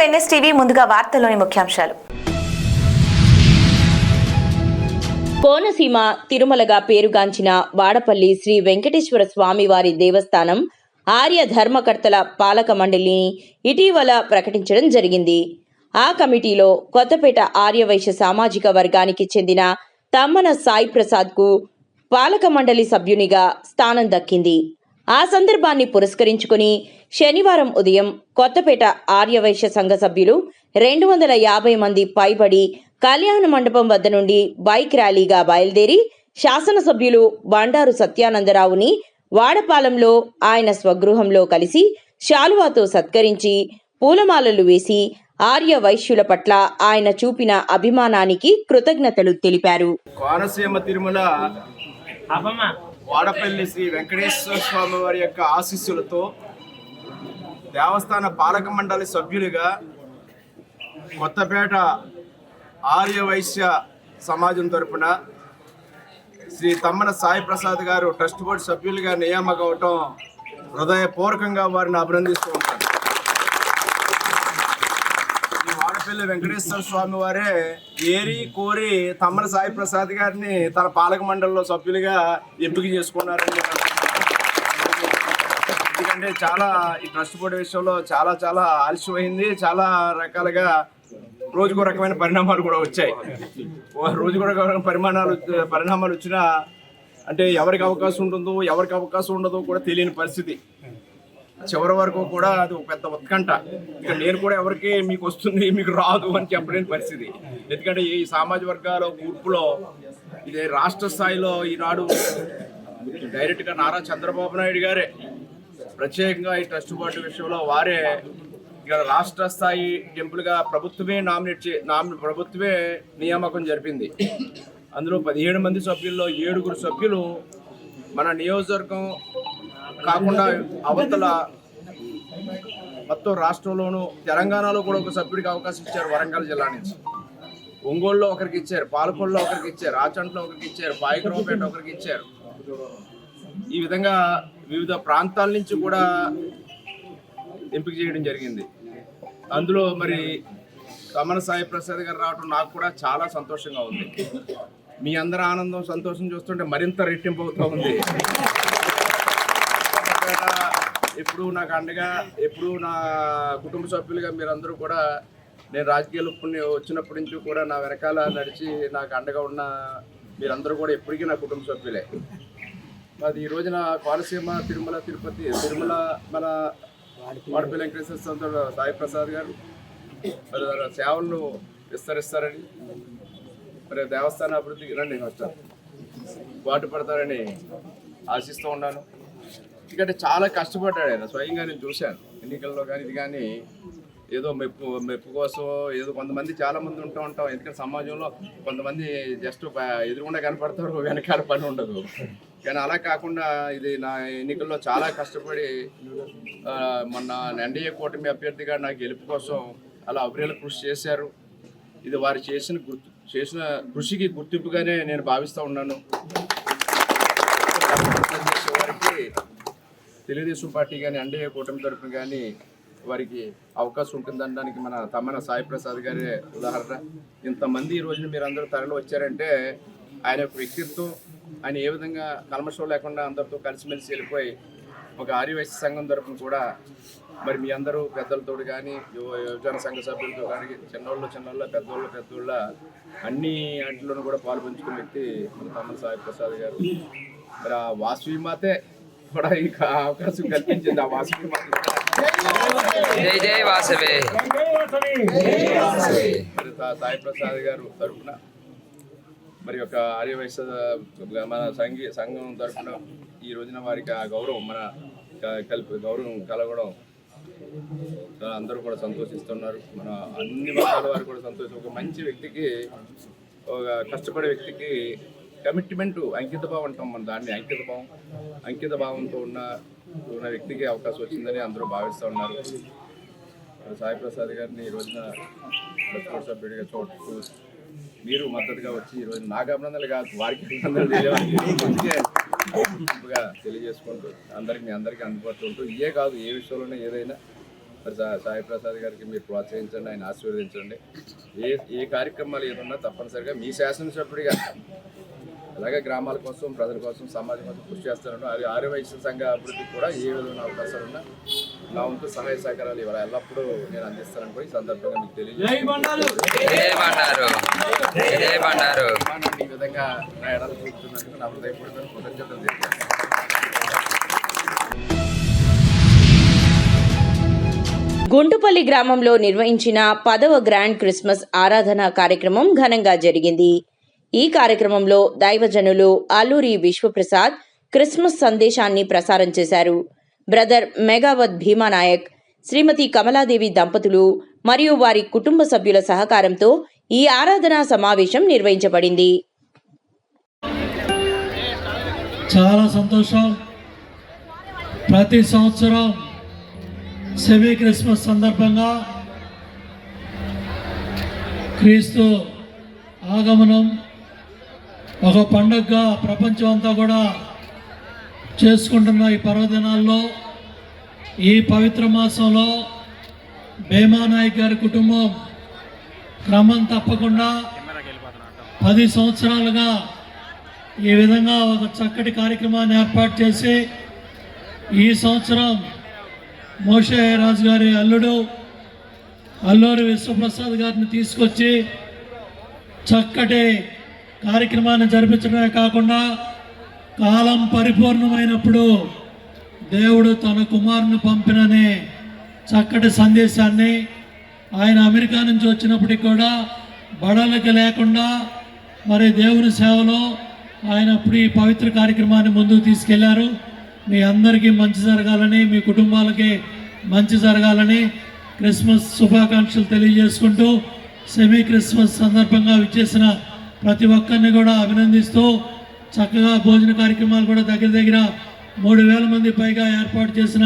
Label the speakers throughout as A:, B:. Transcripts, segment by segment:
A: NSTV ముందుగా వార్తల్లోని ముఖ్యాంశాలు.
B: కోనసీమ తిరుమలగా పేరుగాంచిన వాడపల్లి శ్రీ వెంకటేశ్వర స్వామి వారి దేవస్థానం ఆర్య ధర్మకర్తల పాలక మండలిని ఇటీవల ప్రకటించడం జరిగింది. ఆ కమిటీలో కొత్తపేట ఆర్యవైశ్య సామాజిక వర్గానికి చెందిన తమ్మన సాయి ప్రసాద్కు పాలక మండలి సభ్యునిగా స్థానం దక్కింది. ఆ సందర్భాన్ని పురస్కరించుకుని శనివారం ఉదయం కొత్తపేట ఆర్యవైశ్య సంఘ సభ్యులు 250 మంది పైబడి కళ్యాణ మండపం వద్ద నుండి బైక్ ర్యాలీగా బయలుదేరి శాసనసభ్యులు బండారు సత్యానందరావుని వాడపాలెంలో ఆయన స్వగృహంలో కలిసి శాలువాతో సత్కరించి పూలమాలలు వేసి ఆర్య వైశ్యుల పట్ల ఆయన చూపిన అభిమానానికి కృతజ్ఞతలు తెలిపారు.
C: కోనసీమ తిరుమల వాడపల్లి శ్రీ వెంకటేశ్వర స్వామి వారి యొక్క ఆశీస్సులతో దేవస్థాన పాలక మండలి సభ్యులుగా కొత్తపేట ఆర్య వైశ్య సమాజం తరపున శ్రీ తమ్మన సాయి ప్రసాద్ గారు ట్రస్ట్ బోర్డు సభ్యులుగా నియామకం అవటం హృదయపూర్వకంగా వారిని అభినందిస్తూ ఉంటారు. ఈ వాడపల్లి వెంకటేశ్వర స్వామి వారే ఏరి కోరి తమ్మన సాయి ప్రసాద్ గారిని తన పాలక మండలిలో సభ్యులుగా ఎంపిక చేసుకున్నారని ఎందుకంటే చాలా ఈ ట్రస్ట్ బోర్డు విషయంలో చాలా ఆలస్యమైంది. చాలా రకాలుగా రోజుకో రకమైన పరిణామాలు కూడా వచ్చాయి. రోజుకో రకమైన పరిణామాలు వచ్చినా అంటే ఎవరికి అవకాశం ఉంటుందో ఎవరికి అవకాశం ఉండదో కూడా తెలియని పరిస్థితి. చివరి వరకు కూడా అది ఒక పెద్ద ఉత్కంఠ. ఇక నేను కూడా ఎవరికి మీకు వస్తుంది మీకు రాదు అని చెప్పలేని పరిస్థితి. ఎందుకంటే ఈ సామాజిక వర్గాల కూర్పులో ఇది రాష్ట్ర స్థాయిలో ఈనాడు డైరెక్ట్గా నారా చంద్రబాబు నాయుడు గారే ప్రత్యేకంగా ఈ ట్రస్ట్ బోర్డు విషయంలో వారే ఇక్కడ రాష్ట్ర స్థాయి టెంపుల్గా ప్రభుత్వమే ప్రభుత్వమే నియామకం జరిపింది. అందులో 17 మంది సభ్యుల్లో 7 సభ్యులు మన నియోజకవర్గం కాకుండా అవతల మొత్తం రాష్ట్రంలోనూ తెలంగాణలో కూడా ఒక సభ్యుడికి అవకాశం ఇచ్చారు. వరంగల్ జిల్లా నుంచి ఒంగోలులో ఒకరికి ఇచ్చారు, పాలకొల్లో ఒకరికి ఇచ్చారు, రాచంట్లో ఒకరికి ఇచ్చారు, పాయకరావుపేట ఒకరికి ఇచ్చారు. ఈ విధంగా వివిధ ప్రాంతాల నుంచి కూడా ఎంపిక చేయడం జరిగింది. అందులో మరి తమ్మన సాయి ప్రసాద్ గారు రావడం నాకు కూడా చాలా సంతోషంగా ఉంది. మీ అందరి ఆనందం సంతోషం చూస్తుంటే మరింత రెట్టింపు అవుతూ ఉంది. ఎప్పుడు నాకు అండగా ఎప్పుడు నా కుటుంబ సభ్యులుగా మీరందరూ కూడా నేను రాజకీయాలు వచ్చినప్పటి నుంచి కూడా నా వెనకాల నడిచి నాకు అండగా ఉన్న మీరందరూ కూడా ఎప్పటికీ నా కుటుంబ సభ్యులే. అది ఈ రోజున కోనసీమ తిరుమల మన వాడపల్లి వెంకటేశ్వర సాయి ప్రసాద్ గారు మరి సేవలను విస్తరిస్తారని మరి దేవస్థాన అభివృద్ధికి రండి వస్తారు పాటుపడతారని ఆశిస్తూ ఉన్నాను. ఎందుకంటే చాలా కష్టపడ్డాడు ఆయన. స్వయంగా నేను చూశాను ఎన్నికల్లో కానీ ఇది కానీ ఏదో మెప్పు కోసం ఏదో కొంతమంది చాలామంది ఉంటూ ఉంటాం. ఎందుకంటే సమాజంలో కొంతమంది జస్ట్ ఎదురుగుండా కనపడతారు, వెనకాల పని ఉండదు. కానీ అలా కాకుండా ఇది నా ఎన్నికల్లో చాలా కష్టపడి మొన్న ఎన్డీఏ కూటమి అభ్యర్థిగా నా గెలుపు కోసం అలా అవిరేల కృషి చేశారు. ఇది వారు చేసిన కృషికి గుర్తింపుగానే నేను భావిస్తూ ఉన్నాను. వారికి తెలుగుదేశం పార్టీ కానీ ఎన్డీఏ కూటమి తరఫున కానీ వారికి అవకాశం ఉంటుందనడానికి మన తమ్మన సాయి ప్రసాద్ గారే ఉదాహరణ. ఇంతమంది ఈ రోజున మీరు అందరూ తరలి వచ్చారంటే ఆయన యొక్క వ్యక్తిత్వం, ఆయన ఏ విధంగా కల్మషం లేకుండా అందరితో కలిసిమెలిసి వెళ్ళిపోయి ఒక ఆర్యవైశ్య సంఘం తరఫున కూడా మరి మీ అందరూ పెద్దలతో కానీ యువజన సంఘ సభ్యులతో కానీ చిన్నోళ్ళ పెద్దోళ్ళ అన్ని వాటిలోనూ కూడా పాల్పంచుకునే వ్యక్తి మన తమ్మన సాయి ప్రసాద్ గారు. మరి ఆ వాసవి మాతే కూడా ఇంకా అవకాశం కల్పించింది. ఆ వాసవి మాత సాయి ప్రసాద్ గారు తరఫున మరి ఒక ఆర్యవైశ్య మన సంఘం తరఫున ఈ రోజున వారికి ఆ గౌరవం గౌరవం కలగడం అందరూ కూడా సంతోషిస్తున్నారు. మన అన్ని వర్గాల వారు కూడా సంతోషం. ఒక మంచి వ్యక్తికి, ఒక కష్టపడే వ్యక్తికి కమిట్మెంట్, అంకిత భావం అంటాం మన దాన్ని. అంకిత భావంతో ఉన్న వ్యక్తికి అవకాశం వచ్చిందని అందరూ భావిస్తూ ఉన్నారు. సాయి ప్రసాద్ గారిని ఈ రోజున ట్రస్ట్ సభ్యుడిగా చోటు మీరు మద్దతుగా వచ్చి ఈరోజు నాకు అభినందనలు కాదు, వారికి అభినందనలు తెలియజేసుకుంటూ మీ అందరికీ అందుబాటులో ఉంటూ ఇదే కాదు ఏ విషయంలోనే ఏదైనా మరి సాయి ప్రసాద్ గారికి మీరు ప్రోత్సహించండి, ఆయన ఆశీర్వదించండి. ఏ కార్యక్రమాలు ఏదన్నా తప్పనిసరిగా మీ శాసనసభ్యుడిగా అలాగే గ్రామాల కోసం, ప్రజల కోసం, సమాజం కోసం కృషి చేస్తాను. అది ఆర్యవైశ్య సంఘ అభివృద్ధికి కూడా ఏ విధమైన అవకాశాలు ఉన్నా నా వంతు సహాయ సహకారాలు ఇవ్వాలి ఎల్లప్పుడూ నేను అందిస్తానని కూడా ఈ సందర్భంగా మీకు తెలియజేస్తాను. ఈ విధంగా నా ఎడలు చూపుతున్నందుకు నా హృదయపూర్వక కృతజ్ఞతలు తెలియజేస్తాను.
B: గుంటుపల్లి గ్రామంలో నిర్వహించిన 10వ గ్రాండ్ క్రిస్మస్ ఆరాధన కార్యక్రమం ఘనంగా జరిగింది. ఈ కార్యక్రమంలో దైవజనులు అల్లూరి విశ్వప్రసాద్ క్రిస్మస్ సందేశాన్ని ప్రసారం చేశారు. బ్రదర్ మెగావత్ భీమానాయక్, శ్రీమతి కమలాదేవి దంపతులు మరియు వారి కుటుంబ సభ్యుల సహకారంతో ఈ ఆరాధనా సమావేశం నిర్వహించబడింది.
D: చాలా సంతోషం. ప్రతి సంవత్సరం సెమీ క్రిస్మస్ సందర్భంగా క్రీస్తు ఆగమనం ఒక పండుగగా ప్రపంచం అంతా కూడా చేసుకుంటున్న ఈ పర్వదినాల్లో ఈ పవిత్ర మాసంలో భీమానాయక్ గారి కుటుంబం క్రమం తప్పకుండా 10 సంవత్సరాలుగా ఈ విధంగా ఒక చక్కటి కార్యక్రమాన్ని ఏర్పాటు చేసి ఈ సంవత్సరం మోషే రాజు గారి అల్లుడు అల్లూరి విశ్వప్రసాద్ గారిని తీసుకొచ్చి చక్కటి కార్యక్రమాన్ని జరిపించడమే కాకుండా కాలం పరిపూర్ణమైనప్పుడు దేవుడు తన కుమారుని పంపిననే చక్కటి సందేశాన్ని ఆయన అమెరికా నుంచి వచ్చినప్పటికి కూడా బడలకి లేకుండా మరి దేవుని సేవలో ఆయన అప్పుడు ఈ పవిత్ర కార్యక్రమాన్ని ముందుకు తీసుకెళ్లారు. మీ అందరికీ మంచి జరగాలని, మీ కుటుంబాలకి మంచి జరగాలని క్రిస్మస్ శుభాకాంక్షలు తెలియజేసుకుంటూ సెమీ క్రిస్మస్ సందర్భంగా విచ్చేసిన ప్రతి ఒక్కరిని కూడా అభినందిస్తూ చక్కగా భోజన కార్యక్రమాలు కూడా దగ్గర 3,000 మంది పైగా ఏర్పాటు చేసిన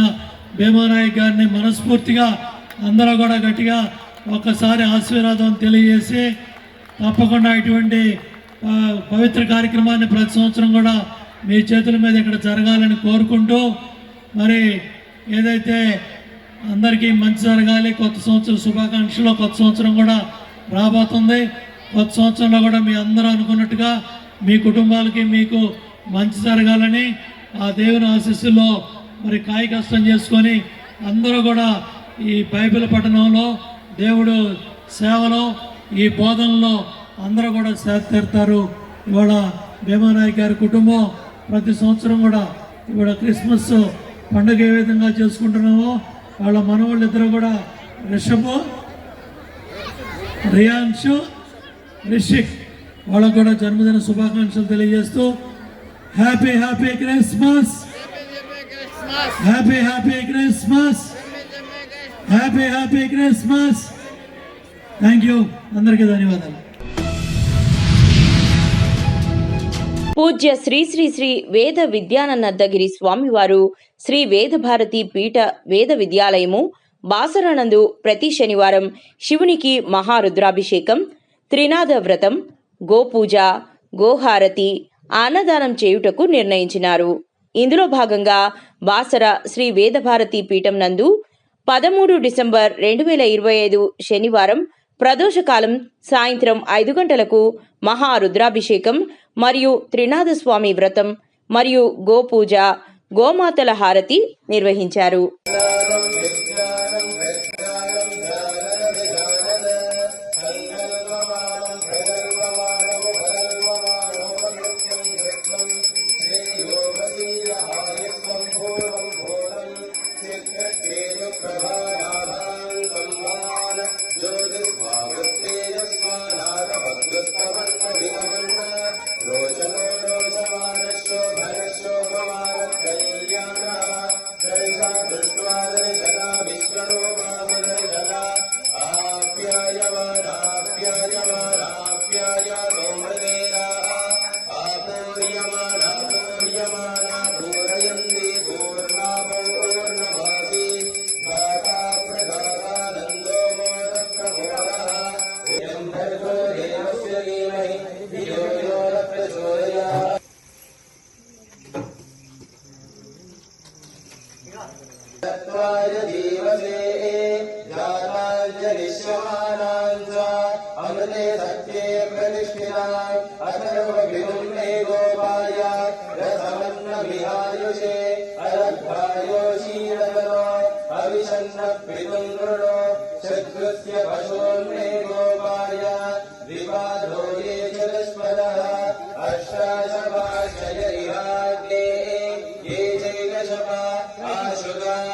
D: భీమానాయక్ గారిని మనస్ఫూర్తిగా అందరూ కూడా గట్టిగా ఒక్కసారి ఆశీర్వాదం తెలియజేసి తప్పకుండా ఇటువంటి పవిత్ర కార్యక్రమాన్ని ప్రతి సంవత్సరం కూడా మీ చేతుల మీద ఇక్కడ జరగాలని కోరుకుంటూ మరి ఏదైతే అందరికీ మంచి జరగాలి, కొత్త సంవత్సరం శుభాకాంక్షలు, కొత్త సంవత్సరం కూడా రాబోతుంది. కొత్త సంవత్సరంలో కూడా మీ అందరూ అనుకున్నట్టుగా మీ కుటుంబాలకి మీకు మంచి జరగాలని ఆ దేవుని ఆశీస్సుల్లో మరి కాయ కష్టం చేసుకొని అందరూ కూడా ఈ బైబిల్ పఠనంలో, దేవుడు సేవలో, ఈ బోధనలో అందరూ కూడా సేద తీరుతారు. ఇవాళ భీమానాయక్ గారి కుటుంబం ప్రతి సంవత్సరం కూడా ఇవాళ క్రిస్మస్ పండుగ ఏ విధంగా చేసుకుంటున్నామో వాళ్ళ మనవాళ్ళిద్దరూ కూడా రిషబ్, రియాన్షు, రిషిక్ వాళ్ళకు కూడా జన్మదిన శుభాకాంక్షలు తెలియజేస్తూ happy happy Christmas, happy happy Christmas, happy happy Christmas. Thank you. అందరికీ ధన్యవాదాలు.
B: పూజ్య శ్రీ శ్రీ శ్రీ వేద విద్యానందగిరి స్వామివారు శ్రీ వేద భారతి పీఠ వేద విద్యాలయము బాసరానందు ప్రతి శనివారం శివునికి మహారుద్రాభిషేకం, త్రినాద వ్రతం, గోపూజ, గోహారతి, అన్నదానం చేయుటకు నిర్ణయించినారు. ఇందులో భాగంగా బాసర శ్రీ వేదభారతి పీఠం నందు 13 డిసెంబర్ 2025 శనివారం ప్రదోషకాలం సాయంత్రం 5 గంటలకు మహారుద్రాభిషేకం మరియు త్రినాథ స్వామి వ్రతం మరియు గోపూజ, గోమాతల హారతి నిర్వహించారు.
E: तत्त्वाय जीवसे जाताञ्जलिष्यमानाञ्च अमृते सत्ये प्रतिष्ठिताम् अथर्वभिदुं मे गोपाय रसमन्नमिहायुषे अरद्धायो शीलकरो अविशन्नप्रितुं कृणो शत्रुस्य पशोन्मे गोपाय विवादो ये चतुष्पदः अष्टाशवाश्चय इहाग्ने ये चैकशपा आशुगाः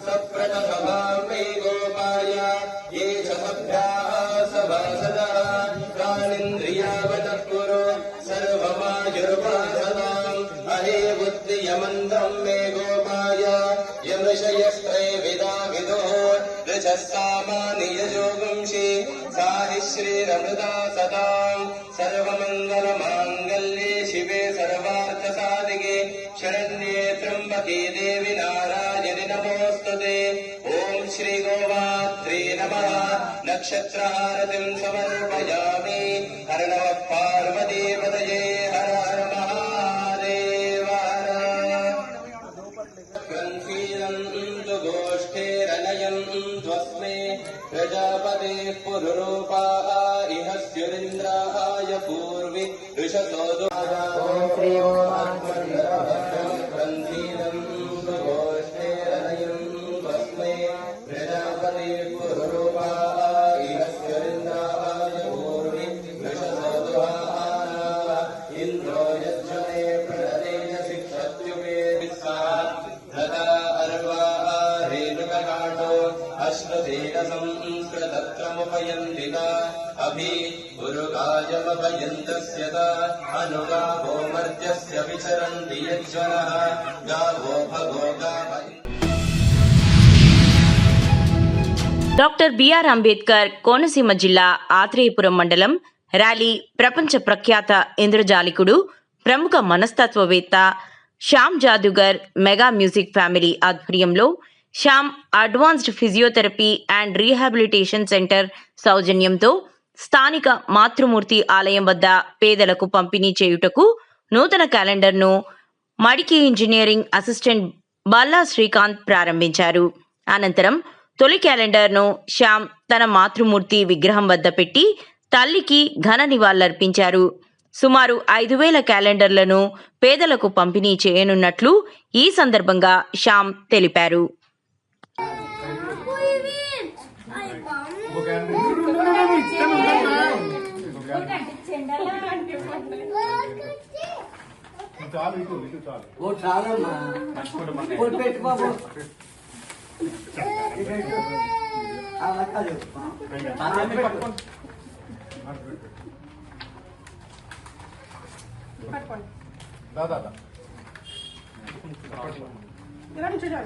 E: सप्रतभवां मे गोपाय ये च सभ्याः सभासदाः प्राणिन्द्रियावतः कुरु सर्वमायुर्वासदाम् अहे बुद्धियमन्त्रं मे गोपाय यमृषयस्त्रैविदा विदो ऋचः सामानि यजोगुंषि साहि श्रीरमृता सदाम् सर्वमङ्गलमाङ्गल्ये शिवे सर्वार्थसाधिके शरण्ये त्र्यम्बके देवि नारायणि नमोऽस्तुते ॐ श्रीगोमात्रे नमः नक्षत्रहारतिं समर्पयामि हर नमः पार्वतीपतये हर हर महादेव ग्रन्थीरन्तु गोष्ठेरनयन्त्वस्मै प्रजापतेः पुरुरूपाः इह स्युरिन्द्राय पूर्वि ऋषसो ग्रन्थीरन्तु गोष्ठेरनयन्त्वस्मै प्रजापतेः पुरुरूपाः इह स्युरिन्द्राय पूर्वि ऋषसो इन्द्रो यज्जने प्रदतेजसि क्षत्युपे विस्वाहा तथा अर्वा रेणुककाटो अश्वधीरसंस्कृतत्रमुपयन्दिता अभि गुरुगायमभयन्तस्य अनुगावो मर्त्यस्य विचरन्ति यज्वनः गावो भगो
B: డాక్టర్ బిఆర్ అంబేద్కర్ కోనసీమ జిల్లా ఆత్రేయపురం మండలం ర్యాలీ ప్రపంచ ప్రఖ్యాత ఇంద్రజాలికుడు ప్రముఖ మనస్తత్వవేత్త శ్యామ్ జాదుగర్ మెగా మ్యూజిక్ ఫ్యామిలీ ఆధ్వర్యంలో Shyam advanced physiotherapy and rehabilitation center సౌజన్యంతో స్థానిక మాతృమూర్తి ఆలయం వద్ద పేదలకు పంపిణీ చేయుటకు నూతన క్యాలెండర్ను మడికి ఇంజనీరింగ్ అసిస్టెంట్ బల్లా శ్రీకాంత్ ప్రారంభించారు. అనంతరం తొలి క్యాలెండర్ను శ్యామ్ తన మాతృమూర్తి విగ్రహం వద్ద పెట్టి తల్లికి ఘన నివాళులర్పించారు. సుమారు 5,000 క్యాలెండర్లను పేదలకు పంపిణీ చేయనున్నట్లు ఈ సందర్భంగా శ్యామ్ తెలిపారు.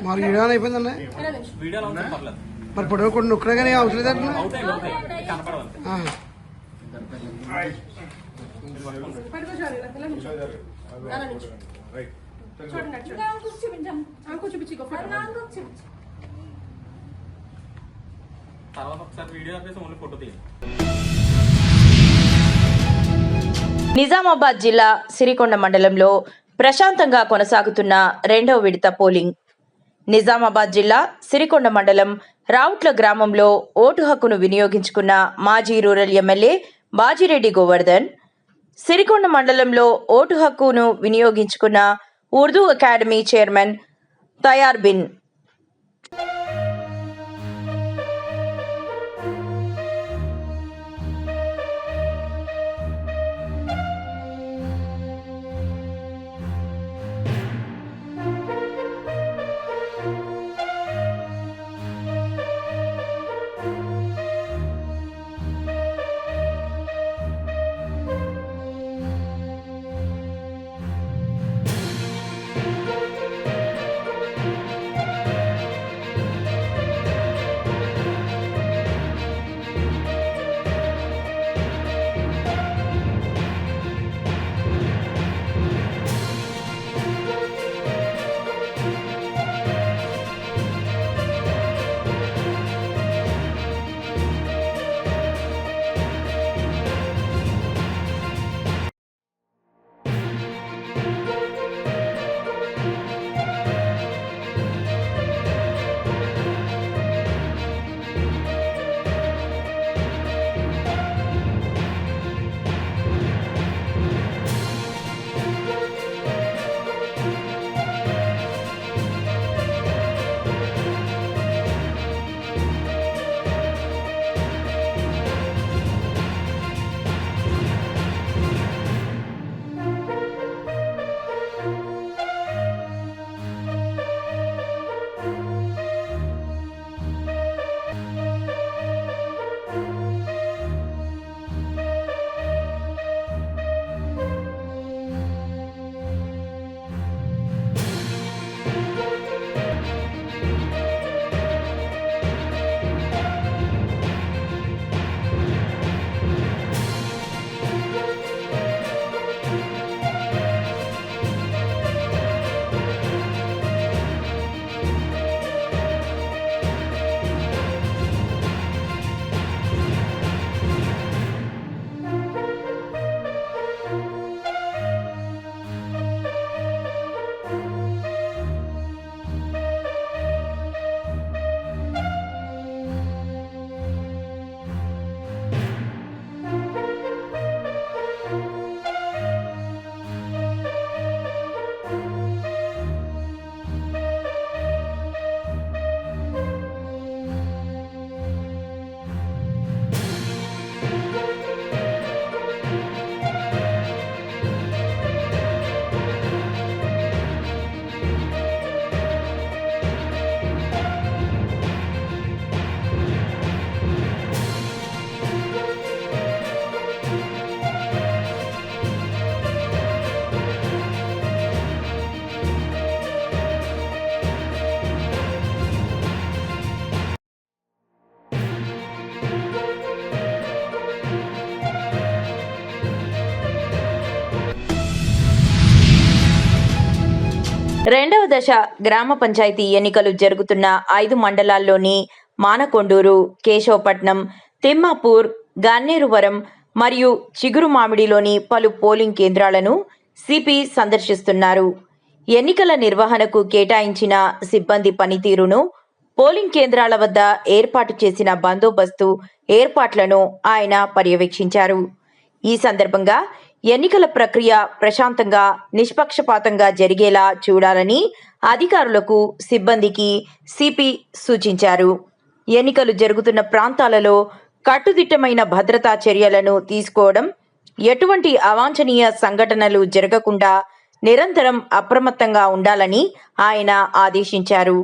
F: మరి వీడియో అయిపోయిందన్న మరి పొడవ కొన్ని నొక్కడే కానీ అవసరం లేదంటున్నా
B: నిజామాబాద్ జిల్లా సిరికొండ మండలంలో ప్రశాంతంగా కొనసాగుతున్న రెండవ విడత పోలింగ్. నిజామాబాద్ జిల్లా సిరికొండ మండలం రావుట్ల గ్రామంలో ఓటు హక్కును వినియోగించుకున్న మాజీ రూరల్ ఎమ్మెల్యే బాజిరెడ్డి గోవర్ధన్, సిరికొండ మండలంలో ఓటు హక్కును వినియోగించుకున్న ఉర్దూ అకాడమీ చైర్మన్ తయార్ బిన్ రెండవ దశ గ్రామ పంచాయతీ ఎన్నికలు జరుగుతున్న 5 మండలాల్లోని మానకొండూరు, కేశవపట్నం, తిమ్మాపూర్, గన్నేరువరం మరియు చిగురుమామిడిలోని పలు పోలింగ్ కేంద్రాలను సిపి సందర్శిస్తున్నారు. ఎన్నికల నిర్వహణకు కేటాయించిన సిబ్బంది పనితీరును, పోలింగ్ కేంద్రాల వద్ద ఏర్పాటు చేసిన బందోబస్తు ఏర్పాట్లను ఆయన పర్యవేక్షించారు. ఈ సందర్భంగా ఎన్నికల ప్రక్రియ ప్రశాంతంగా, నిష్పక్షపాతంగా జరిగేలా చూడాలని అధికారులకు, సిబ్బందికి సిపి సూచించారు. ఎన్నికలు జరుగుతున్న ప్రాంతాలలో కట్టుదిట్టమైన భద్రతా చర్యలను తీసుకోవడం, ఎటువంటి అవాంఛనీయ సంఘటనలు జరగకుండా నిరంతరం అప్రమత్తంగా ఉండాలని ఆయన ఆదేశించారు.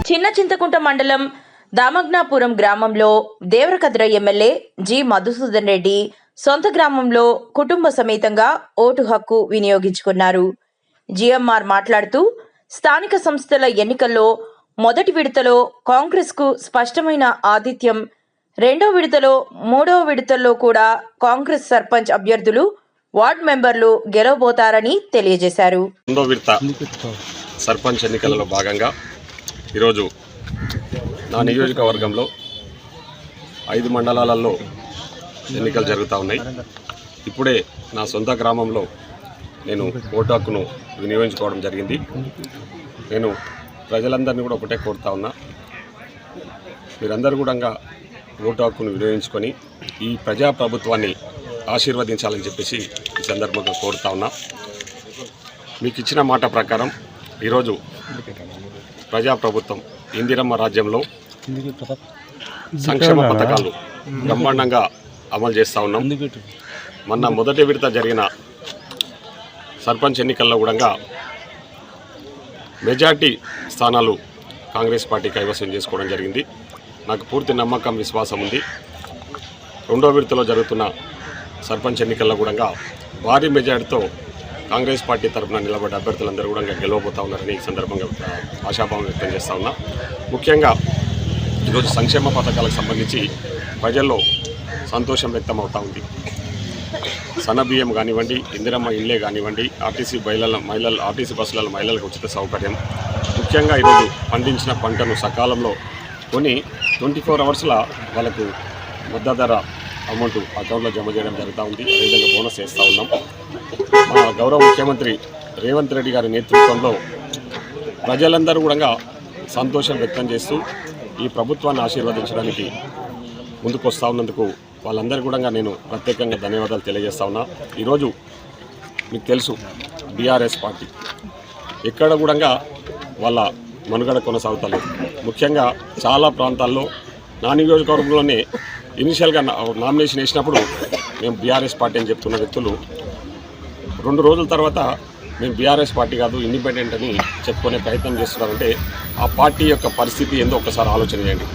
B: చిన్న చింతకుంట మండలం దామగ్నాపురం గ్రామంలో దేవరకద్ర ఎమ్మెల్యే జి మధుసూదన్ రెడ్డి సొంత గ్రామంలో కుటుంబ సమేతంగా ఓటు హక్కు వినియోగించుకున్నారు. జిఎంఆర్ మాట్లాడుతూ స్థానిక సంస్థల ఎన్నికల్లో మొదటి విడతలో కాంగ్రెస్కు స్పష్టమైన ఆతిథ్యం, రెండో విడతలో, మూడవ విడతల్లో కూడా కాంగ్రెస్ సర్పంచ్ అభ్యర్థులు, వార్డు మెంబర్లు గెలవబోతారని తెలియజేశారు.
G: రెండో విడత సర్పంచ్ ఎన్నికలలో భాగంగా ఈరోజు నా నియోజకవర్గంలో 5 మండలాలలో ఎన్నికలు జరుగుతూ ఉన్నాయి. ఇప్పుడే నా సొంత గ్రామంలో నేను ఓటు హక్కును వినియోగించుకోవడం జరిగింది. నేను ప్రజలందరినీ కూడా ఒకటే కోరుతా ఉన్నా, మీరందరూ కూడా ఓటు హక్కును వినియోగించుకొని ఈ ప్రజాప్రభుత్వాన్ని ఆశీర్వదించాలని చెప్పేసి ఈ సందర్భంగా కోరుతా ఉన్నా. మీకు ఇచ్చిన మాట ప్రకారం ఈరోజు ప్రజాప్రభుత్వం ఇందిరమ్మ రాజ్యంలో సంక్షేమ పథకాలు బ్రహ్మాండంగా అమలు చేస్తూ ఉన్నాం. మొన్న మొదటి విడత జరిగిన సర్పంచ్ ఎన్నికల్లో కూడా మెజార్టీ స్థానాలు కాంగ్రెస్ పార్టీ కైవసం చేసుకోవడం జరిగింది. నాకు పూర్తి నమ్మకం, విశ్వాసం ఉంది. రెండో విడతలో జరుగుతున్న సర్పంచ్ ఎన్నికల్లో కూడా భారీ మెజార్టీతో కాంగ్రెస్ పార్టీ తరఫున నిలబడ్డ అభ్యర్థులందరూ కూడా గెలవబోతా ఉన్నారని ఈ సందర్భంగా ఆశాభావం వ్యక్తం చేస్తూ ఉన్నా. ముఖ్యంగా ఈరోజు సంక్షేమ పథకాలకు సంబంధించి ప్రజల్లో సంతోషం వ్యక్తం అవుతూ ఉంది. సన్నబియ్యం కానివ్వండి, ఇందిరమ్మ ఇళ్ళే కానివ్వండి, ఆర్టీసీ బస్సులలో మహిళలకు ఉచిత సౌకర్యం, ముఖ్యంగా ముఖ్యంగా ఈరోజు పండించిన పంటను సకాలంలో కొని 24 అవర్స్లో వాళ్ళకు మద్దతు ధర అమౌంట్ అకౌంట్లో జమ చేయడం జరుగుతూ ఉంది. అదేవిధంగా బోనస్ వేస్తూ ఉన్నాం. మా గౌరవ ముఖ్యమంత్రి రేవంత్ రెడ్డి గారి నేతృత్వంలో ప్రజలందరూ కూడా సంతోషం వ్యక్తం చేస్తూ ఈ ప్రభుత్వాన్ని ఆశీర్వదించడానికి ముందుకు వస్తూ ఉన్నందుకు వాళ్ళందరికీ కూడా నేను ప్రత్యేకంగా ధన్యవాదాలు తెలియజేస్తా ఉన్నా. ఈరోజు మీకు తెలుసు బీఆర్ఎస్ పార్టీ ఎక్కడ కూడా వాళ్ళ మనుగడ కొనసాగుతలేదు. ముఖ్యంగా చాలా ప్రాంతాల్లో నా నియోజకవర్గంలోనే ఇనిషియల్గా నామినేషన్ వేసినప్పుడు మేము బీఆర్ఎస్ పార్టీ అని చెప్తున్న వ్యక్తులు 2 రోజుల తర్వాత మేము బీఆర్ఎస్ పార్టీ కాదు ఇండిపెండెంట్ అని చెప్పుకునే ప్రయత్నం చేస్తున్నారంటే ఆ పార్టీ యొక్క పరిస్థితి ఏందో ఒకసారి ఆలోచన చేయండి.